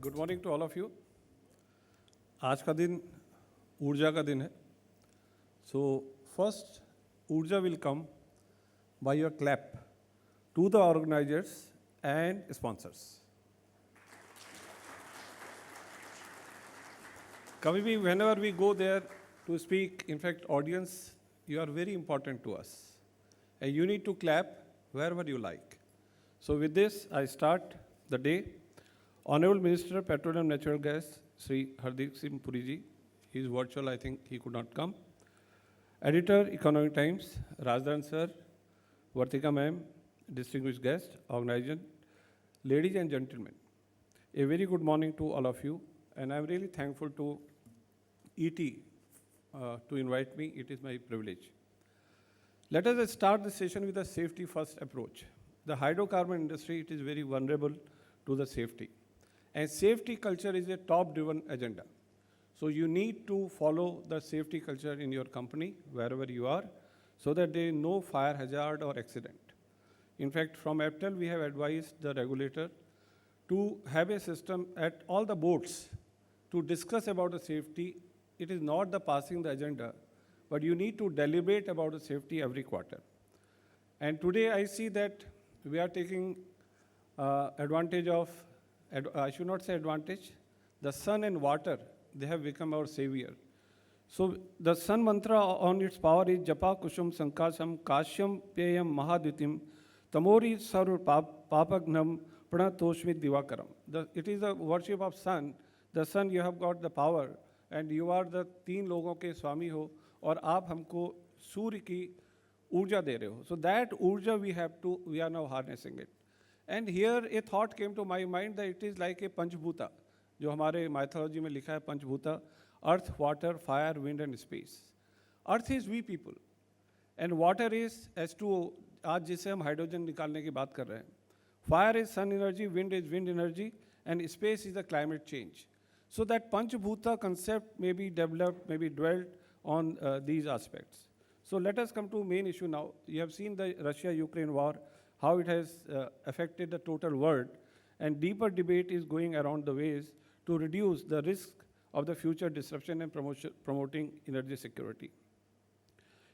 Good morning to all of you. आज का दिन ऊर्जा का दिन है। सो फर्स्ट ऊर्जा will come by your clap to the organisers and sponsors. कभी भी whenever we go there to speak, in fact audience, you are very important to us and you need to clap wherever you like. So with this I start the day. Honorable Minister Petroleum Natural Gas Sri Hardeep Singh Puri ji, he is virtual, I think he could not come. Editor Economic Times Rajdan sir, Vartika ma'am, distinguished guest, organization, ladies and gentlemen, a very good morning to all of you, and I am really thankful to ET to invite me. It is my privilege. Let us start the session with a safety first approach. The hydrocarbon industry, it is very vulnerable to the safety. And safety culture is a top-driven agenda. So you need to follow the safety culture in your company, wherever you are, so that there is no fire hazard or accident. In fact, from APTEL, we have advised the regulator to have a system at all the boards to discuss about the safety. It is not the passing the agenda, but you need to deliberate about the safety every quarter. And today I see that we are taking advantage of, I should not say advantage, the sun and water, they have become our savior. So the sun mantra on its power is Japa Kushum Sankasam Kashyam Peyam Mahadvitim Tamori Sarv Papagnam Pranatoshmit Divakaram. It is the worship of sun. The sun, you have got the power and you are the तीन लोगों के स्वामी हो और आप हमको सूर्य की ऊर्जा दे रहे हो. So that ऊर्जा we are now harnessing it. And here a thought came to my mind that it is like a पंचभूता, जो हमारे mythology में लिखा है पंचभूता, earth, water, fire, wind and space. Earth is we people and water is H2O, आज जिसे हम hydrogen निकालने की बात कर रहे हैं. Fire is sun energy, wind is wind energy and space is the climate change. So that Panchbhuta concept may be developed, may be dwelled on these aspects. So let us come to main issue now. You have seen the Russia-Ukraine war, how it has affected the total world, and deeper debate is going around the ways to reduce the risk of the future disruption and promoting energy security.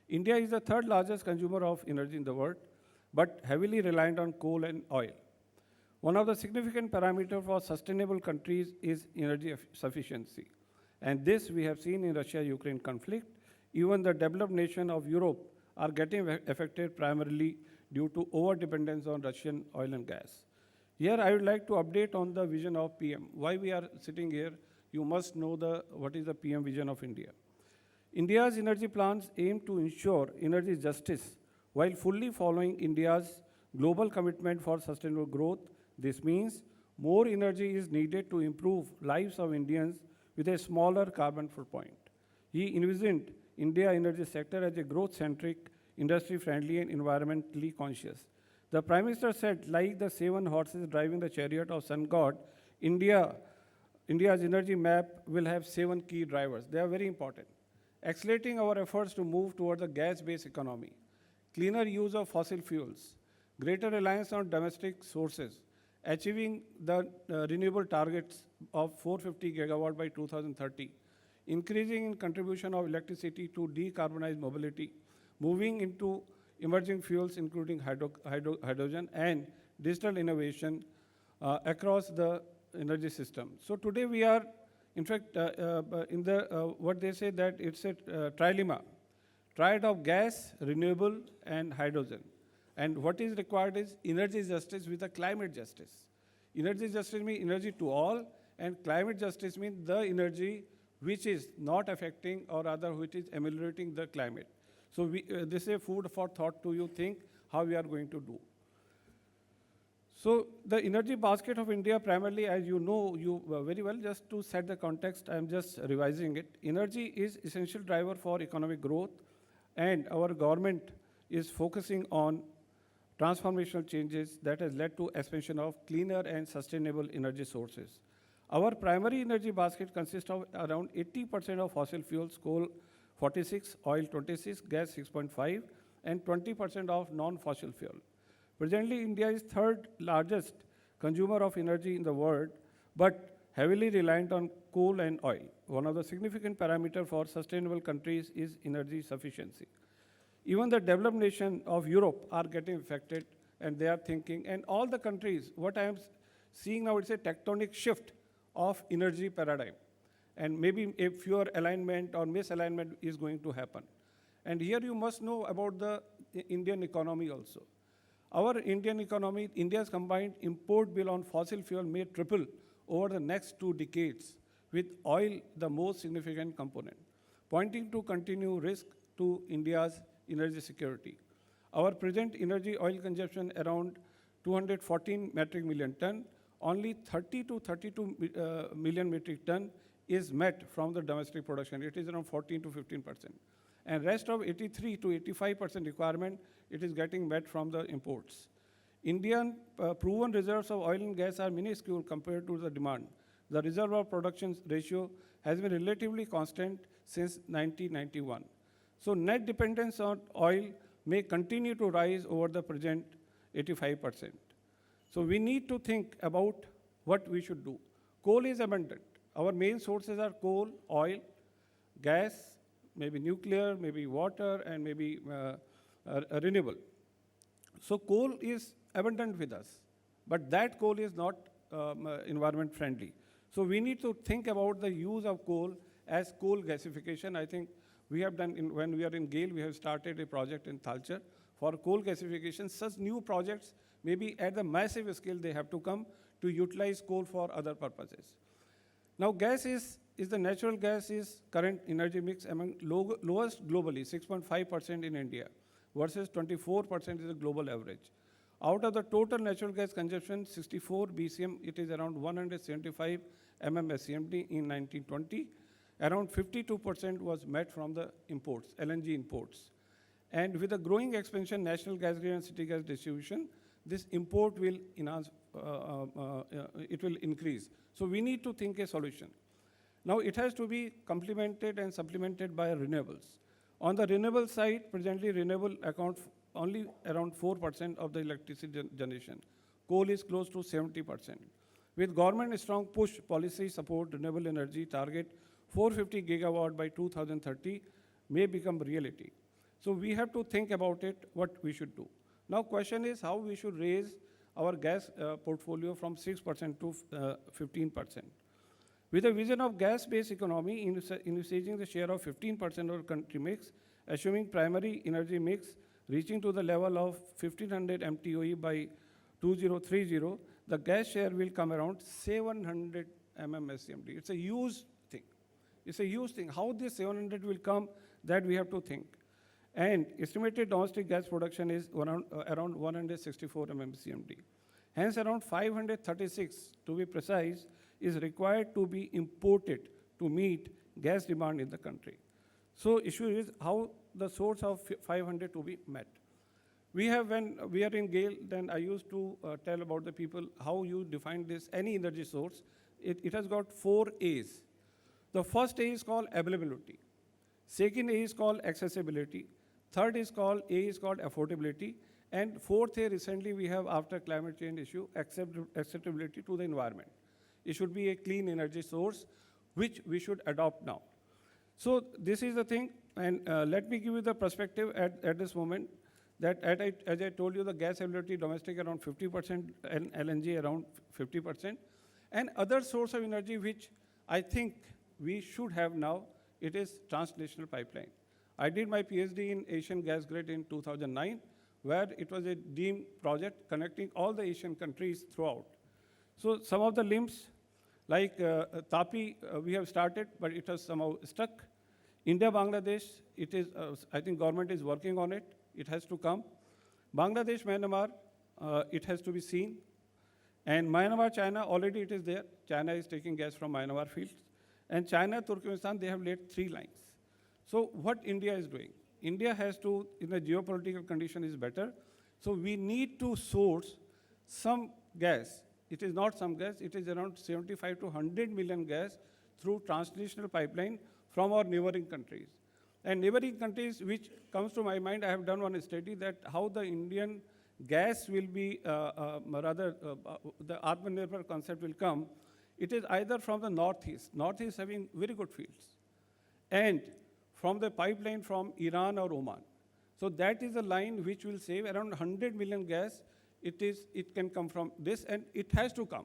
India is the third largest consumer of energy in the world, but heavily reliant on coal and oil. One of the significant parameters for sustainable countries is energy sufficiency. And this we have seen in Russia-Ukraine conflict. Even the developed nations of Europe are getting affected primarily due to over-dependence on Russian oil and gas. Here I would like to update on the vision of PM. Why we are sitting here, you must know what is the PM vision of India. India's energy plans aim to ensure energy justice while fully following India's global commitment for sustainable growth. This means more energy is needed to improve lives of Indians with a smaller carbon footprint. He envisioned India energy sector as a growth-centric, industry-friendly and environmentally conscious. The Prime Minister said, like the 7 horses driving the chariot of sun god, India's energy map will have 7 key drivers. They are very important. Accelerating our efforts to move toward the gas-based economy, cleaner use of fossil fuels, greater reliance on domestic sources, achieving the renewable targets of 450 gigawatt by 2030, increasing in contribution of electricity to decarbonize mobility, moving into emerging fuels including hydrogen and digital innovation across the energy system. So today we are, in fact, in the, what they say that it's a trilemma, triad of gas, renewable and hydrogen. And what is required is energy justice with a climate justice. Energy justice means energy to all, and climate justice means the energy which is not affecting or rather which is ameliorating the climate. So this is a food for thought to you think how we are going to do. So the energy basket of India primarily, as you know very well, just to set the context, I am just revising it. Energy is essential driver for economic growth, and our government is focusing on transformational changes that has led to expansion of cleaner and sustainable energy sources. Our primary energy basket consists of around 80% of fossil fuels, coal 46, oil 26, gas 6.5, and 20% of non-fossil fuel. Presently, India is third largest consumer of energy in the world, but heavily reliant on coal and oil. One of the significant parameters for sustainable countries is energy sufficiency. Even the developed nations of Europe are getting affected, and they are thinking, and all the countries, what I am seeing now, it's a tectonic shift of energy paradigm. And maybe a fewer alignment or misalignment is going to happen. And here you must know about the Indian economy also. Our Indian economy, India's combined import bill on fossil fuel may triple over the next 2 decades, with oil the most significant component, pointing to continued risk to India's energy security. Our present energy oil consumption around 214 metric million ton, only 30 to 32 million metric ton is met from the domestic production. It is around 14 to 15%. And rest of 83 to 85% requirement, it is getting met from the imports. Indian proven reserves of oil and gas are minuscule compared to the demand. The reservoir production ratio has been relatively constant since 1991. So net dependence on oil may continue to rise over the present 85%. So we need to think about what we should do. Coal is abundant. Our main sources are coal, oil, gas, maybe nuclear, maybe water, and maybe renewable. So coal is abundant with us, but that coal is not environment friendly. So we need to think about the use of coal as coal gasification. I think we have done, when we are in GAIL, we have started a project in Talcher for coal gasification. Such new projects, maybe at the massive scale, they have to come to utilize coal for other purposes. Now, gas is the natural gas is current energy mix among lowest globally, 6.5% in India, versus 24% is the global average. Out of the total natural gas consumption, 64 BCM, it is around 175 SCMD in 1920. Around 52% was met from the imports, LNG imports. And with the growing expansion, national gas grid and city gas distribution, this import will enhance, it will increase. So we need to think a solution. Now it has to be complemented and supplemented by renewables. On the renewable side, presently renewable account only around 4% of the electricity generation. Coal is close to 70%. With government strong push policy support, renewable energy target 450 gigawatt by 2030 may become reality. So we have to think about it, what we should do. Now question is how we should raise our gas portfolio from 6% to 15%. With a vision of gas-based economy, envisaging the share of 15% of our country mix, assuming primary energy mix reaching to the level of 1500 MTOE by 2030, the gas share will come around 700 SCMD. It's a huge thing. It's a huge thing. How this 700 will come, that we have to think. And estimated domestic gas production is around 164 SCMD. Hence, around 536, to be precise, is required to be imported to meet gas demand in the country. So issue is how the source of 500 to be met. We have, when we are in GAIL, then I used to tell about the people how you define this, any energy source. It has got 4 A's. The first A is called availability. Second A is called accessibility. Third is called affordability. And fourth A, recently we have, after climate change issue, acceptability to the environment. It should be a clean energy source, which we should adopt now. So this is the thing, and let me give you the perspective at this moment, that as I told you, the gas availability domestic around 50% and LNG around 50%. And other source of energy which I think we should have now, it is transnational pipeline. I did my PhD in Asian gas grid in 2009, where it was a deemed project connecting all the Asian countries throughout. So some of the limbs, like Tapi, we have started, but it has somehow stuck. India, Bangladesh, it is, I think government is working on it. It has to come. Bangladesh, Myanmar, it has to be seen. And Myanmar, China, already it is there. China is taking gas from Myanmar fields. And China, Turkmenistan, they have laid 3 lines. So what India is doing? India has to, in the geopolitical condition is better. So we need to source some gas. It is not some gas, it is around 75 to 100 million gas through transnational pipeline from our neighboring countries. And neighboring countries, which comes to my mind, I have done one study that how the Indian gas will be, the Atmanirbhar concept will come. it is either from the northeast, northeast having very good fields, and from the pipeline from Iran or Oman. So that is a line which will save around 100 million gas. It can come from this, and it has to come.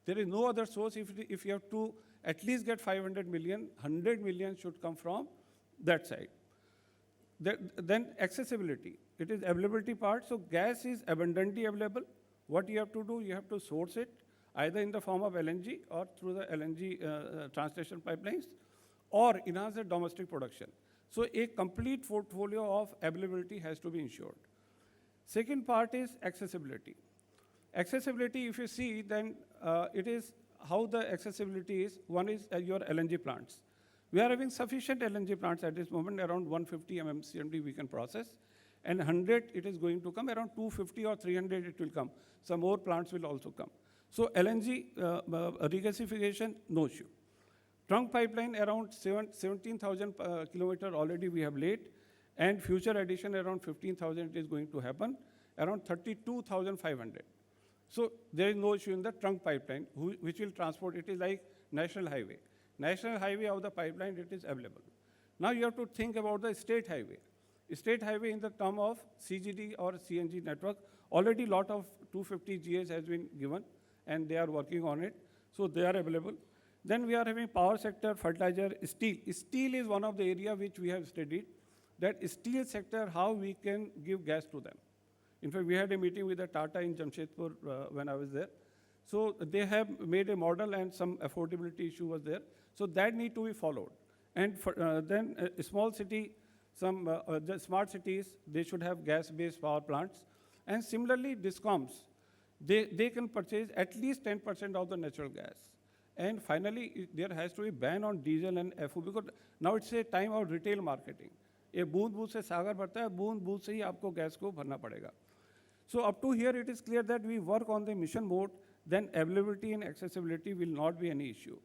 There is no other source. If you have to at least get 500 million, 100 million should come from that side. Then accessibility. It is availability part. So gas is abundantly available. What you have to do, you have to source it either in the form of LNG or through the LNG transportation pipelines, or enhance the domestic production. So a complete portfolio of availability has to be ensured. Second part is accessibility. Accessibility, if you see, then it is how the accessibility is. One is your LNG plants. We are having sufficient LNG plants at this moment, around 150 MMCMD we can process, and 100 it is going to come, around 250 or 300 it will come. Some more plants will also come. So LNG regasification, no issue. Trunk pipeline, around 17,000 kilometers already we have laid, and future addition around 15,000 it is going to happen, around 32,500. So there is no issue in the trunk pipeline, which will transport. It is like national highway. National highway of the pipeline, it is available. Now you have to think about the state highway. State highway in the term of CGD or CNG network, already lot of 250 GAs has been given, and they are working on it. So they are available. Then we are having power sector, fertilizer, steel. Steel is one of the area which we have studied, that steel sector, how we can give gas to them. In fact, we had a meeting with the Tata in Jamshedpur when I was there. So they have made a model, and some affordability issue was there. So that need to be followed. And then a small city, the smart cities, they should have gas-based power plants. And similarly, discoms, they can purchase at least 10% of the natural gas. And finally, there has to be ban on diesel and FO, because now it's a time of retail marketing. ये बूंद से सागर भरता है, बूंद से ही आपको gas को भरना पड़ेगा. So up to here, it is clear that we work on the mission mode, then availability and accessibility will not be any issue.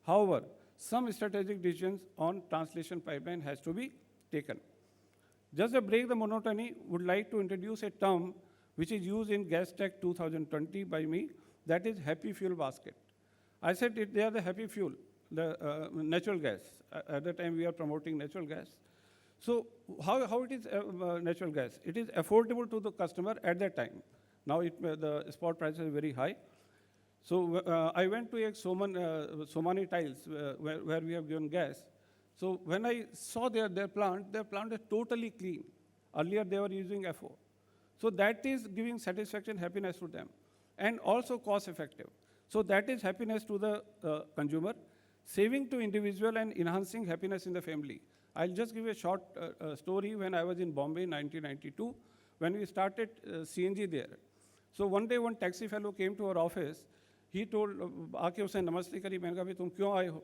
However, some strategic decisions on translation pipeline has to be taken. Just to break the monotony, would like to introduce a term which is used in Gas Tech 2020 by me, that is happy fuel basket. I said they are the happy fuel, the natural gas. At the time, we are promoting natural gas. So how it is natural gas? It is affordable to the customer at that time. Now the spot price is very high. So I went to a Somani tiles where we have given gas. So when I saw their plant is totally clean. Earlier they were using FO. So that is giving satisfaction, happiness to them, and also cost effective. So that is happiness to the consumer, saving to individual and enhancing happiness in the family. I'll just give a short story. When I was in Bombay in 1992, when we started CNG there. So one day one taxi fellow came to our office. He told, आके उसने नमस्ते करी, मैंने कहा भाई तुम क्यों आए हो?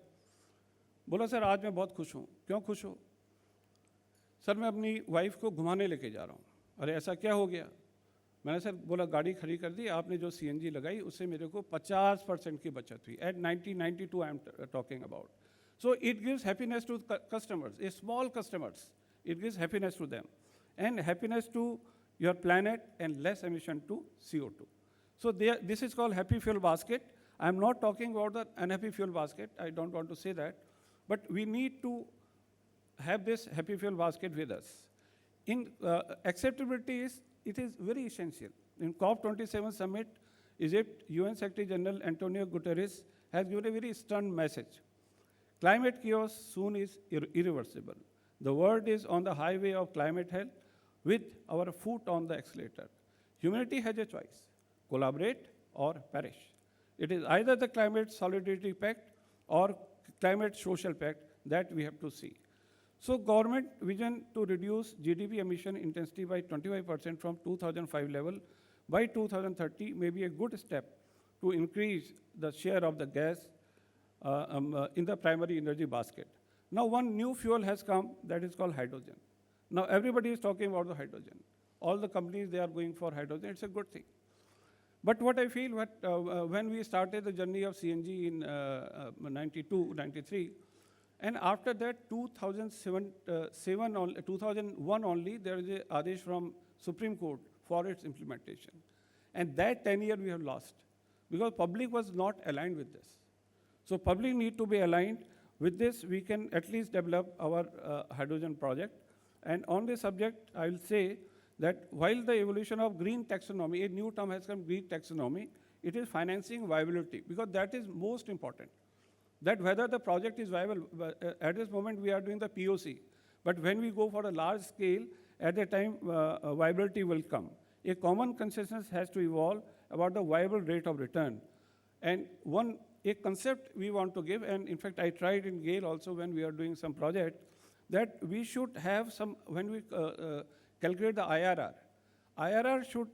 बोला सर आज मैं बहुत खुश हूँ. क्यों खुश हो? सर मैं अपनी वाइफ को घुमाने लेके जा रहा हूँ. अरे ऐसा क्या हो गया? मैंने सर बोला गाड़ी खड़ी कर दी, आपने जो सीएनजी लगाई उससे मेरे को 50% की बचत हुई. At 1992 I am talking about. So it gives happiness to customers, a small customers. It gives happiness to them, and happiness to your planet, and less emission to CO2. So this is called happy fuel basket. I'm not talking about the unhappy fuel basket. I don't want to say that, but we need to have this happy fuel basket with us. In acceptability it is very essential. In COP27 summit, Egypt, UN Secretary General Antonio Guterres has given a very stern message. Climate chaos soon is irreversible. The world is on the highway of climate hell with our foot on the accelerator. Humanity has a choice, collaborate or perish. It is either the climate solidarity pact or climate social pact that we have to see. So government vision to reduce GDP emission intensity by 25% from 2005 level by 2030 may be a good step to increase the share of the gas in the primary energy basket. Now one new fuel has come that is called hydrogen. Now everybody is talking about the hydrogen. All the companies, they are going for hydrogen. It's a good thing. But what I feel, when we started the journey of CNG in 92, 93, and after that 2001 only, there is a Adesh from Supreme Court for its implementation. And that 10 years we have lost because public was not aligned with this. So public need to be aligned. With this, we can at least develop our hydrogen project. And on this subject, I will say that while the evolution of green taxonomy, a new term has come, green taxonomy, it is financing viability, because that is most important. That whether the project is viable, at this moment we are doing the POC, but when we go for a large scale, at the time viability will come. A common consensus has to evolve about the viable rate of return. And a concept we want to give, and in fact I tried in GAIL also when we are doing some project, that we should have some, when we calculate the IRR should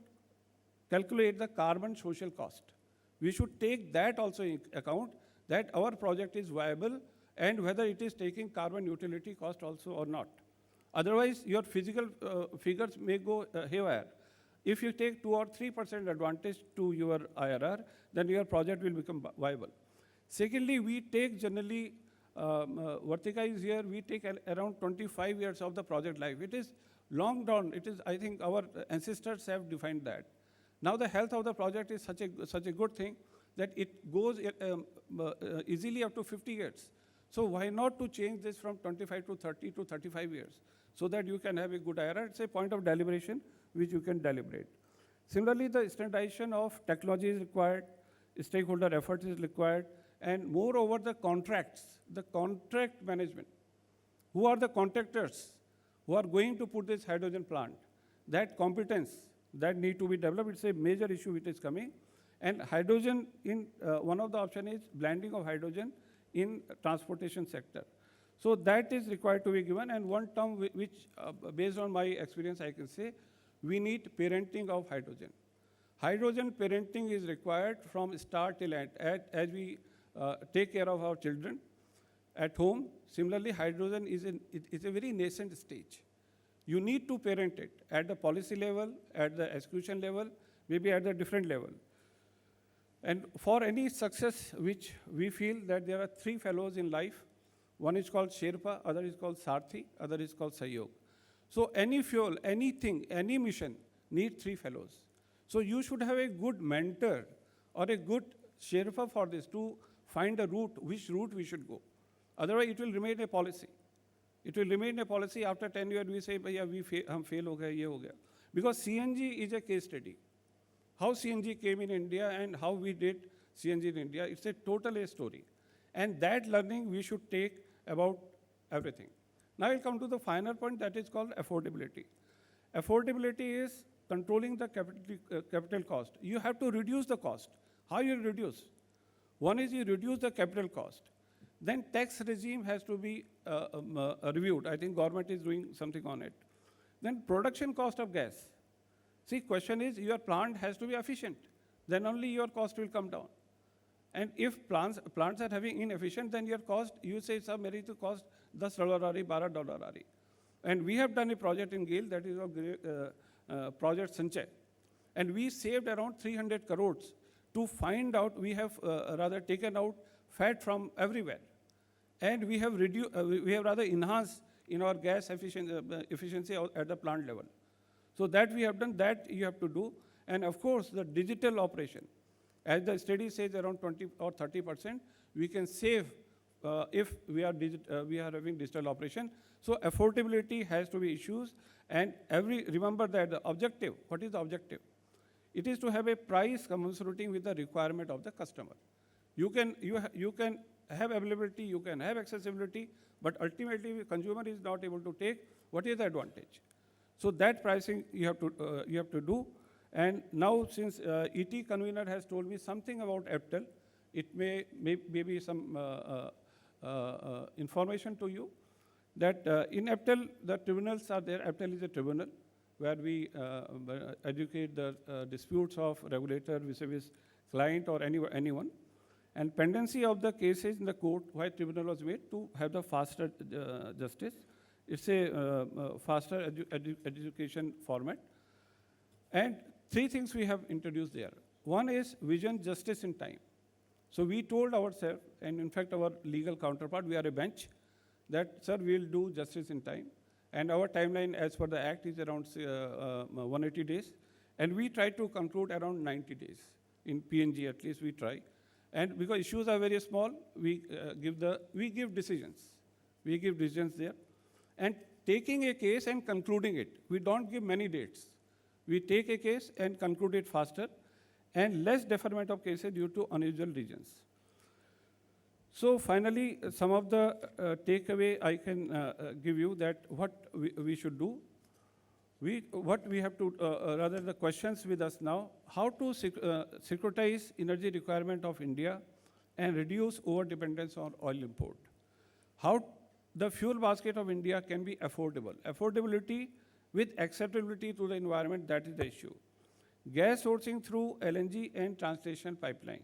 calculate the carbon social cost. We should take that also in account, that our project is viable and whether it is taking carbon utility cost also or not. Otherwise, your physical figures may go haywire. If you take 2 or 3% advantage to your IRR, then your project will become viable. Secondly, we take generally, Vartika is here, we take around 25 years of the project life. It is long down. It is, I think our ancestors have defined that. Now the health of the project is such a good thing that it goes easily up to 50 years. So why not to change this from 25 to 30 to 35 years, so that you can have a good IRR? It's a point of deliberation which you can deliberate. Similarly, the standardization of technology is required, stakeholder effort is required, and moreover the contracts, the contract management. Who are the contractors who are going to put this hydrogen plant? That competence, that need to be developed. It's a major issue which is coming. And hydrogen, one of the options is blending of hydrogen in transportation sector. So that is required to be given. And one term which, based on my experience, I can say, we need parenting of hydrogen. Hydrogen parenting is required from start till end, as we take care of our children at home. Similarly, hydrogen is a very nascent stage. You need to parent it at the policy level, at the execution level, maybe at the different level. And for any success, which we feel that there are 3 fellows in life. One is called Sherpa, other is called Sarthi, other is called Sahyog. So any fuel, anything, any mission needs 3 fellows. So you should have a good mentor or a good Sherpa for this to find a route, which route we should go. Otherwise, it will remain a policy. It will remain a policy. After 10 years, we say, "Bhaiya, hum fail ho gaya, ye ho gaya." Because CNG is a case study. How CNG came in India and how we did CNG in India, it's a total story. And that learning we should take about everything. Now I'll come to the final point, that is called affordability. Affordability is controlling the capital cost. You have to reduce the cost. How you reduce? One is you reduce the capital cost. Then tax regime has to be reviewed. I think government is doing something on it. Then production cost of gas. See, question is, your plant has to be efficient. Then only your cost will come down. And if plants are having inefficient, then your cost, you say, sir, मेरी तो cost $10 आ रही, $12 आ रही. And we have done a project in GAIL, that is a project Sanchay. And we saved around 300 crores to find out, we have rather taken out fat from everywhere. And we have rather enhanced in our gas efficiency at the plant level. So that we have done, that you have to do. And of course, the digital operation. As the study says, around 20 or 30%, we can save if we are having digital operation. So affordability has to be issues. And remember that the objective, what is the objective? It is to have a price commensurating with the requirement of the customer. You can have availability, you can have accessibility, but ultimately the consumer is not able to take what is the advantage. So that pricing you have to do. And now, since ET convener has told me something about APTEL, it may be some information to you that in APTEL, the tribunals are there. APTEL is a tribunal where we educate the disputes of regulator vis-a-vis client or anyone. And pendency of the cases in the court, why tribunal was made to have the faster justice. It's a faster education format. And 3 things we have introduced there. One is vision, justice in time. So we told ourselves, and in fact our legal counterpart, we are a bench, that, sir, we will do justice in time. And our timeline as per the act is around 180 days. And we try to conclude around 90 days. In PNG at least we try. And because issues are very small, we give decisions. We give decisions there. And taking a case and concluding it. We don't give many dates. We take a case and conclude it faster, and less deferment of cases due to unusual reasons. So finally, some of the takeaway I can give you that what we should do. What we have to, rather the questions with us now, how to securitize energy requirement of India and reduce over-dependence on oil import. How the fuel basket of India can be affordable. Affordability with acceptability to the environment, that is the issue. Gas sourcing through LNG and transportation pipeline.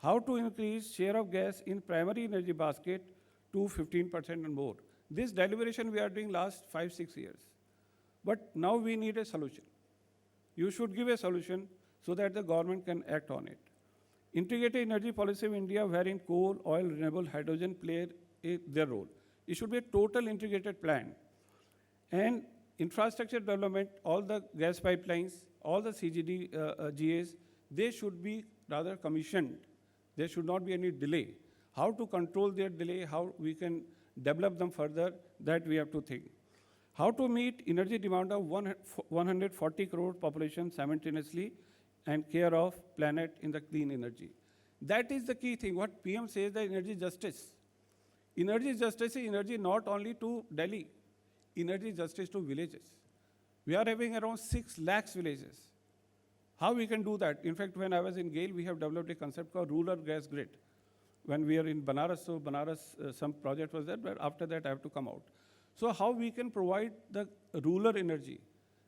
How to increase share of gas in primary energy basket to 15% and more. This deliberation we are doing last 5-6 years. But now we need a solution. You should give a solution so that the government can act on it. Integrated energy policy of India, wherein coal, oil, renewable, hydrogen play their role. It should be a total integrated plan. And infrastructure development, all the gas pipelines, all the CGD, GAs, they should be rather commissioned. There should not be any delay. How to control their delay, how we can develop them further, that we have to think. How to meet energy demand of 140 crore population simultaneously and care of planet in the clean energy. That is the key thing. What PM says, the energy justice. Energy justice is energy not only to Delhi, energy justice to villages. We are having around 6 lakhs villages. How we can do that? In fact, when I was in GAIL, we have developed a concept called rural gas grid. When we are in Banaras, so Banaras, some project was there, but after that I have to come out. So how we can provide the rural energy,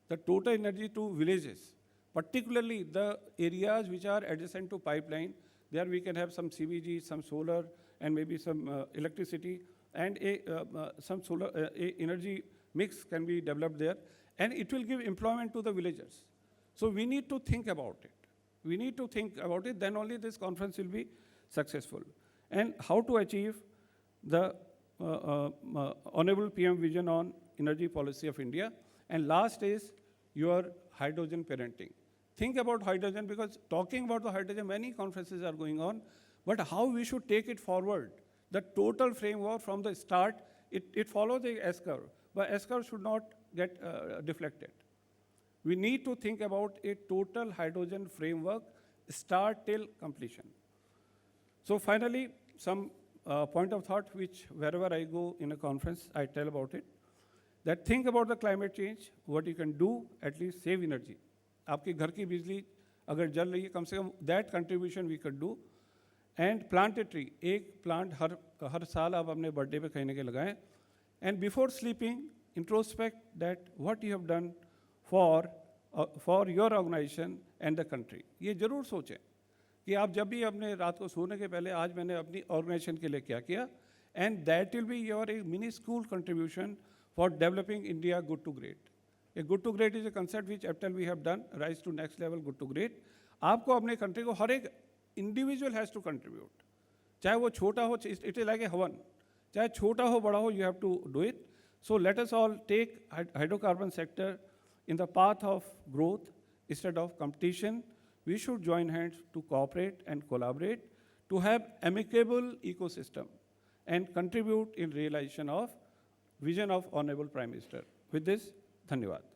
the total energy to villages, particularly the areas which are adjacent to pipeline. There we can have some CBG, some solar, and maybe some electricity, and some solar energy mix can be developed there, and it will give employment to the villagers. So we need to think about it. We need to think about it, then only this conference will be successful. And how to achieve the Honorable PM vision on energy policy of India. And last is your hydrogen parenting. Think about hydrogen, because talking about the hydrogen, many conferences are going on, but how we should take it forward. The total framework from the start, it follows the S-curve, but S-curve should not get deflected. We need to think about a total hydrogen framework, start till completion. So finally, some point of thought which wherever I go in a conference, I tell about it. That think about the climate change, what you can do, at least save energy. आपके घर की बिजली अगर जल रही है, कम से कम that contribution we could do. And plant a tree. एक plant हर साल आप अपने birthday पे कहीं ना कहीं लगाएं. And before sleeping, introspect that what you have done for your organization and the country. ये जरूर सोचें कि आप जब भी अपने रात को सोने के पहले आज मैंने अपनी ऑर्गेनाइजेशन के लिए क्या किया, and that will be your minuscule contribution for developing India good to great. A good to great is a concept which APTEL we have done, rise to next level, good to great. आपको अपने country को हर एक individual has to contribute. चाहे वो छोटा हो, it is like a हवन. चाहे छोटा हो बड़ा हो, you have to do it. So let us all take hydrocarbon sector in the path of growth instead of competition. We should join hands to cooperate and collaborate to have amicable ecosystem and contribute in realization of vision of Honorable Prime Minister. With this, धन्यवाद.